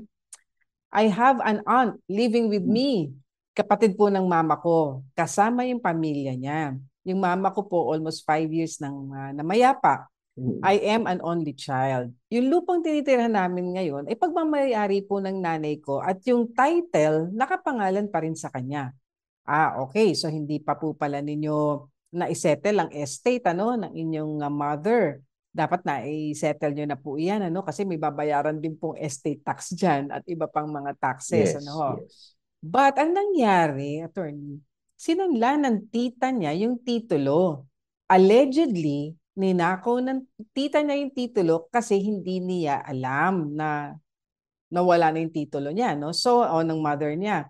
Speaker 2: I have an aunt living with me. Kapatid po ng mama ko. Kasama yung pamilya niya. Yung mama ko po almost 5 years nang namayapa. I am an only child. Yung lupang tinitirahan namin ngayon ay pagmamayari po ng nanay ko at yung title nakapangalan pa rin sa kanya. Okay. So hindi pa po pala ninyo na-settle ang estate, ano, ng inyong mother. Dapat na i-settle nyo na po iyan, ano, kasi may babayaran din pong estate tax dyan at iba pang mga taxes.
Speaker 3: Yes,
Speaker 2: ano.
Speaker 3: yes.
Speaker 2: But ang nangyari, attorney, sinanla ng tita niya yung titulo. Allegedly, ninakaw ng tita niya yung titulo kasi hindi niya alam na nawala na yung titulo niya, no? So, ng mother niya.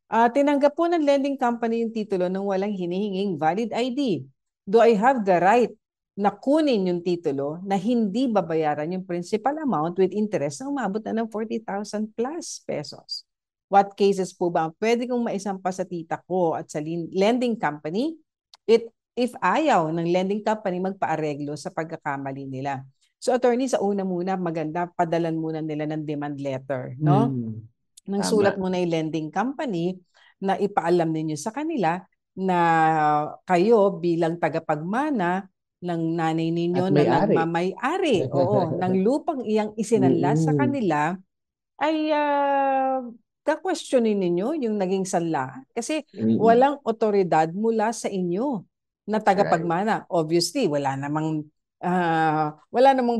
Speaker 2: Tinanggap po ng lending company yung titulo nang walang hinihinging valid ID. Do I have the right na kunin yung titulo na hindi babayaran yung principal amount with interest na umabot na ng 40,000 plus pesos? What cases po ba ang pwede kong maisampa sa tita ko at sa lending company if ayaw ng lending company magpaareglo sa pagkakamali nila? So attorney, sa una muna, maganda padalan muna nila ng demand letter, no? Nang sulat muna yung lending company na ipaalam ninyo sa kanila na kayo bilang tagapagmana ng nanay ninyo na nagmamay-ari ng lupang iyang isinanla sa kanila ay ka-questionin ninyo yung naging sanla kasi walang otoridad mula sa inyo na tagapagmana. Obviously, wala namang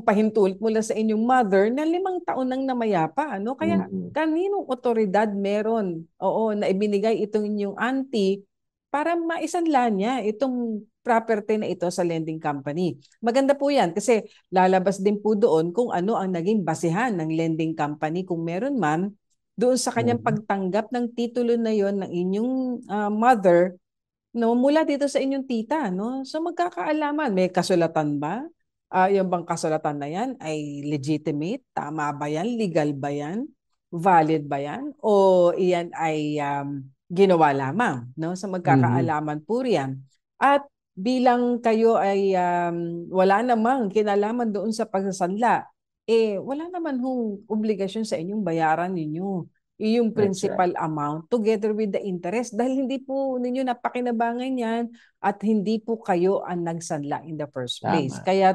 Speaker 2: pahintulit mula sa inyong mother na 5 taon nang namayapa. Ano? Kaya kaninong otoridad meron na ibinigay itong inyong auntie para maisanla niya itong property na ito sa lending company. Maganda po yan kasi lalabas din po doon kung ano ang naging basihan ng lending company kung meron man doon sa kanyang pagtanggap ng titulo na yon ng inyong mother, no, mula dito sa inyong tita, no? So magkakaalaman, may kasulatan ba? Yung bang kasulatan na yan ay legitimate? Tama ba yan? Legal ba yan? Valid ba yan? O iyan ay ginawa lamang, no? So magkakaalaman po riyan. At bilang kayo ay wala namang kinalaman doon sa pagsasanla, wala naman hong obligasyon sa inyong bayaran ninyo yung principal amount together with the interest dahil hindi po ninyo napakinabangan yan at hindi po kayo ang nagsanla in the first place. Kaya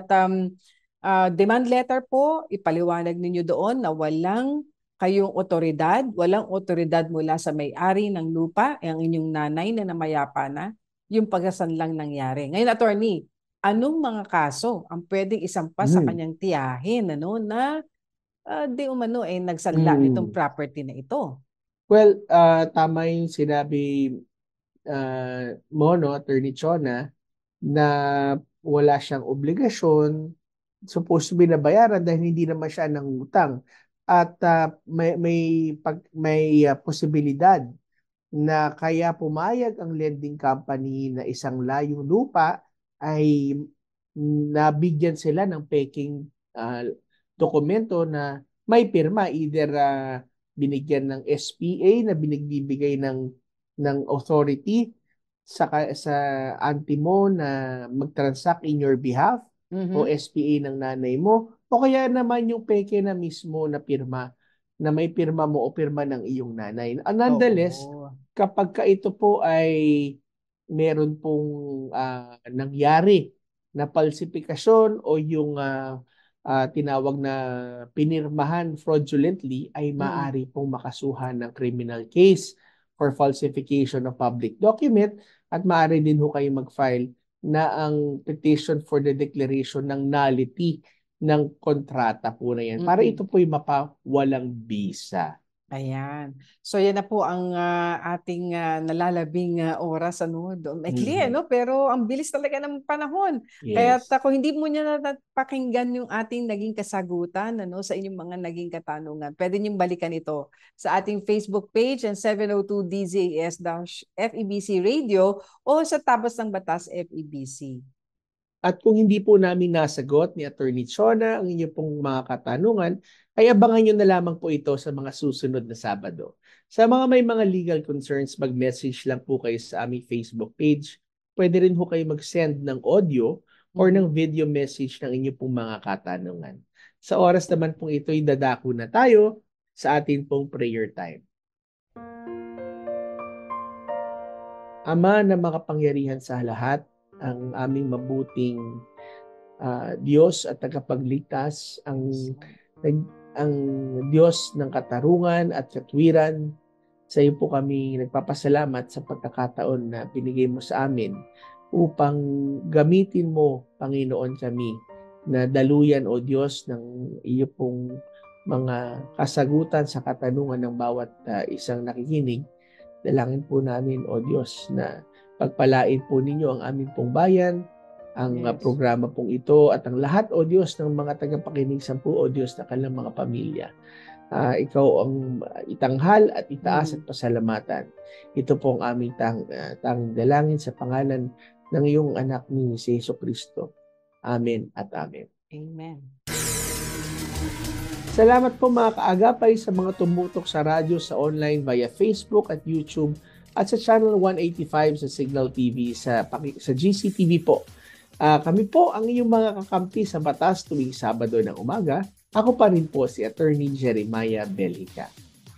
Speaker 2: demand letter po, ipaliwanag ninyo doon na walang kayong walang otoridad mula sa may-ari ng lupa, ang inyong nanay na namayapa na, yung pagsasanlang nangyari. Ngayon, attorney, anong mga kaso ang pwedeng isampa sa kanyang tiyahin na di umano nagsanla nitong property na ito?
Speaker 3: Well, tama yung sinabi mo, no, Attorney Chona, na wala siyang obligasyon, supposed to be nabayaran dahil hindi naman siya nangutang. At may posibilidad na kaya pumayag ang lending company na isang layong lupa ay nabigyan sila ng peking dokumento na may pirma, either binigyan ng SPA na binigbibigay ng authority sa auntie mo na mag-transact in your behalf, o SPA ng nanay mo, o kaya naman yung peke na mismo na pirma na may pirma mo o pirma ng iyong nanay. Nonetheless, kapag ito po ay meron pong nangyari na falsifikasyon o yung tinawag na pinirmahan fraudulently, ay maaari pong makasuhan ng criminal case for falsification of public document, at maaari din ho kayo mag-file na ang petition for the declaration ng nullity ng kontrata po na yan. Para ito po'y mapawalang bisa.
Speaker 2: Ayan. So yan na po ang ating nalalabing oras, ano, maikli, no? Pero ang bilis talaga ng panahon. Kaya kung hindi mo niya napakinggan yung ating naging kasagutan, ano, sa inyong mga naging katanungan, pwede niyong balikan ito sa ating Facebook page and 702 DZAS-FEBC Radio o sa Tabas ng Batas FEBC.
Speaker 3: At kung hindi po namin nasagot ni Attorney Chona ang inyong pong mga katanungan, ay abangan nyo na lamang po ito sa mga susunod na Sabado. Sa mga may mga legal concerns, mag-message lang po kayo sa aming Facebook page. Pwede rin po kayo mag-send ng audio or ng video message ng inyong pong mga katanungan. Sa oras naman pong ito'y dadako na tayo sa atin pong prayer time. Ama na makapangyarihan sa lahat, ang aming mabuting Diyos at tagapagligtas, ang Diyos ng katarungan at katwiran, sa iyo po kami nagpapasalamat sa pagkakataon na binigay mo sa amin upang gamitin mo, Panginoon, kami na daluyan, O Diyos, ng iyo pong mga kasagutan sa katanungan ng bawat isang nakikinig. Dalangin po namin, O Diyos, na pagpalain po ninyo ang aming pong bayan, ang programa pong ito, at ang lahat, O Diyos, ng mga tagapakinig sa po, O Diyos, na kanilang mga pamilya. Ikaw ang itanghal at itaas at pasalamatan. Ito po ang aming tanging dalangin sa pangalan ng iyong anak ni Jesu Cristo. Amen at amen.
Speaker 2: Amen.
Speaker 3: Salamat po mga kaagapay sa mga tumutok sa radyo, sa online, via Facebook at YouTube, at sa Channel 185 sa Signal TV, sa GCTV po. Kami po ang iyong mga kakampi sa batas tuwing Sabado ng umaga. Ako pa rin po si Attorney Jeremiah Bellica.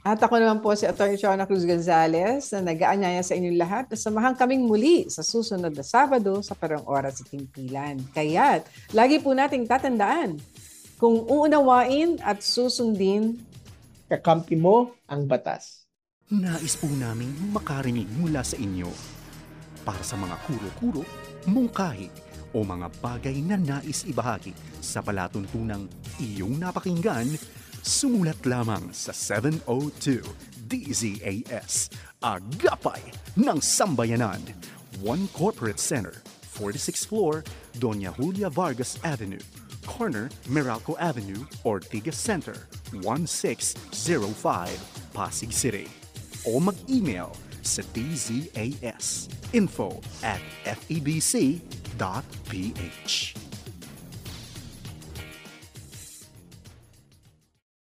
Speaker 2: At ako naman po si Attorney Chona Cruz Gonzalez na nag-aanyaya sa inyong lahat na samahan kaming muli sa susunod na Sabado sa parang oras at timpilan. Kaya't lagi po nating tatandaan, kung uunawain at susundin,
Speaker 3: kakampi mo ang batas.
Speaker 1: Nais po naming makarinig mula sa inyo para sa mga kuro-kuro, mungkahi o mga bagay na nais ibahagi sa palatuntunang iyong napakinggan, sumulat lamang sa 702 DZAS, Agapay ng Sambayanan, 1 Corporate Center, 46th floor, Doña Julia Vargas Avenue, corner Meralco Avenue, Ortigas Center, 1605, Pasig City. O mag-email sa dzas info@febc.ph.